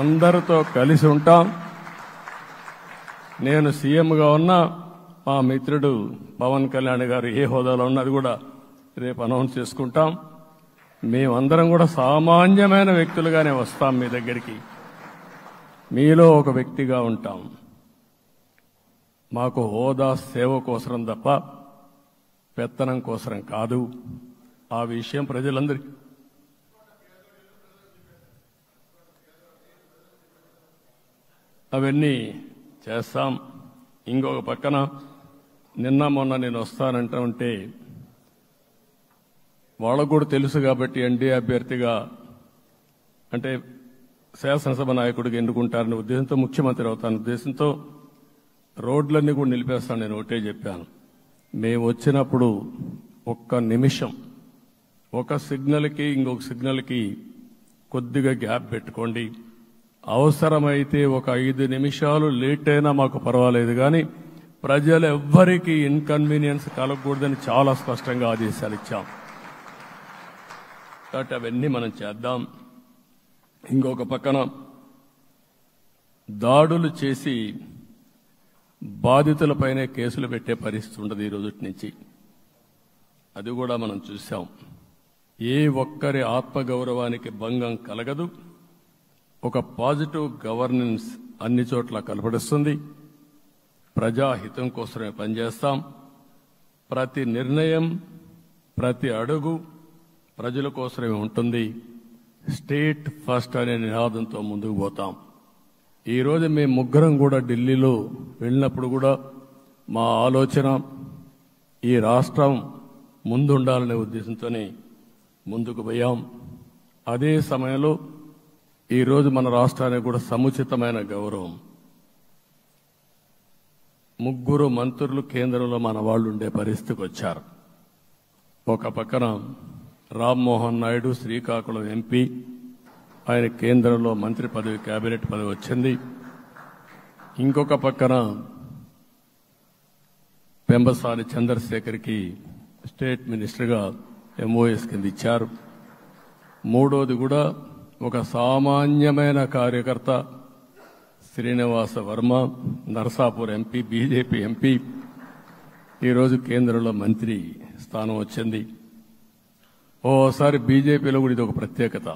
అందరితో కలిసి ఉంటాం. నేను సీఎంగా ఉన్నా మా మిత్రుడు పవన్ కళ్యాణ్ గారు ఏ హోదాలో ఉన్నది కూడా రేపు అనౌన్స్ చేసుకుంటాం. మేమందరం కూడా సామాన్యమైన వ్యక్తులుగానే వస్తాం మీ దగ్గరికి. మీలో ఒక వ్యక్తిగా ఉంటాం. మాకు హోదా సేవ కోసరం తప్ప పెత్తనం కోసరం కాదు. ఆ విషయం ప్రజలందరికీ అవన్నీ చేస్తాం. ఇంకొక పక్కన నిన్న మొన్న నేను వస్తానంటా ఉంటే వాళ్ళకు కూడా తెలుసు కాబట్టి ఎన్డీఏ అభ్యర్థిగా అంటే శాసనసభ నాయకుడికి ఎన్నుకుంటారనే ఉద్దేశంతో, ముఖ్యమంత్రి అవుతాను ఉద్దేశంతో రోడ్లన్నీ కూడా నిలిపేస్తాను. నేను ఒకటే చెప్పాను, మేము వచ్చినప్పుడు ఒక్క నిమిషం ఒక సిగ్నల్కి ఇంకొక సిగ్నల్కి కొద్దిగా గ్యాప్ పెట్టుకోండి. అవసరమైతే ఒక 5 నిమిషాలు లేట్ అయినా మాకు పర్వాలేదు, కానీ ప్రజలు ఎవ్వరికీ ఇన్కన్వీనియన్స్ కలగకూడదని చాలా స్పష్టంగా ఆదేశాలు ఇచ్చాం. కాబట్టి అవన్నీ మనం చేద్దాం. ఇంకొక పక్కన దాడులు చేసి బాధితులపైనే కేసులు పెట్టే పరిస్థితి ఉండదు ఈ రోజు నుంచి. అది కూడా మనం చూశాం. ఏ ఒక్కరి ఆత్మగౌరవానికి భంగం కలగదు. ఒక పాజిటివ్ గవర్నెన్స్ అన్ని చోట్ల కనపడుస్తుంది. ప్రజాహితం కోసమే పనిచేస్తాం. ప్రతి నిర్ణయం, ప్రతి అడుగు ప్రజల కోసమే ఉంటుంది. స్టేట్ ఫస్ట్ అనే నినాదంతో ముందుకు పోతాం. ఈరోజు మేము ముగ్గురం కూడా ఢిల్లీలో వెళ్ళినప్పుడు కూడా మా ఆలోచన ఈ రాష్ట్రం ముందుండాలనే ఉద్దేశంతోనే ముందుకు పోయాం. అదే సమయంలో ఈరోజు మన రాష్ట్రానికి కూడా సముచితమైన గౌరవం. 3 మంత్రులు కేంద్రంలో మన వాళ్ళు ఉండే పరిస్థితికి వచ్చారు. ఒక పక్కన రామ్మోహన్ నాయుడు శ్రీకాకుళం ఎంపీ, ఆయన కేంద్రంలో మంత్రి పదవి, కేబినెట్ పదవి వచ్చింది. ఇంకొక పక్కన పెంబసాని చంద్రశేఖర్కి స్టేట్ మినిస్టర్గా MOS కింద ఇచ్చారు. మూడోది కూడా ఒక సామాన్యమైన కార్యకర్త Srinivasa Varma, Narasapur MP, BJP MP, ఈరోజు కేంద్రంలో మంత్రి స్థానం వచ్చింది. ఓసారి బీజేపీలో కూడా ఇది ఒక ప్రత్యేకత.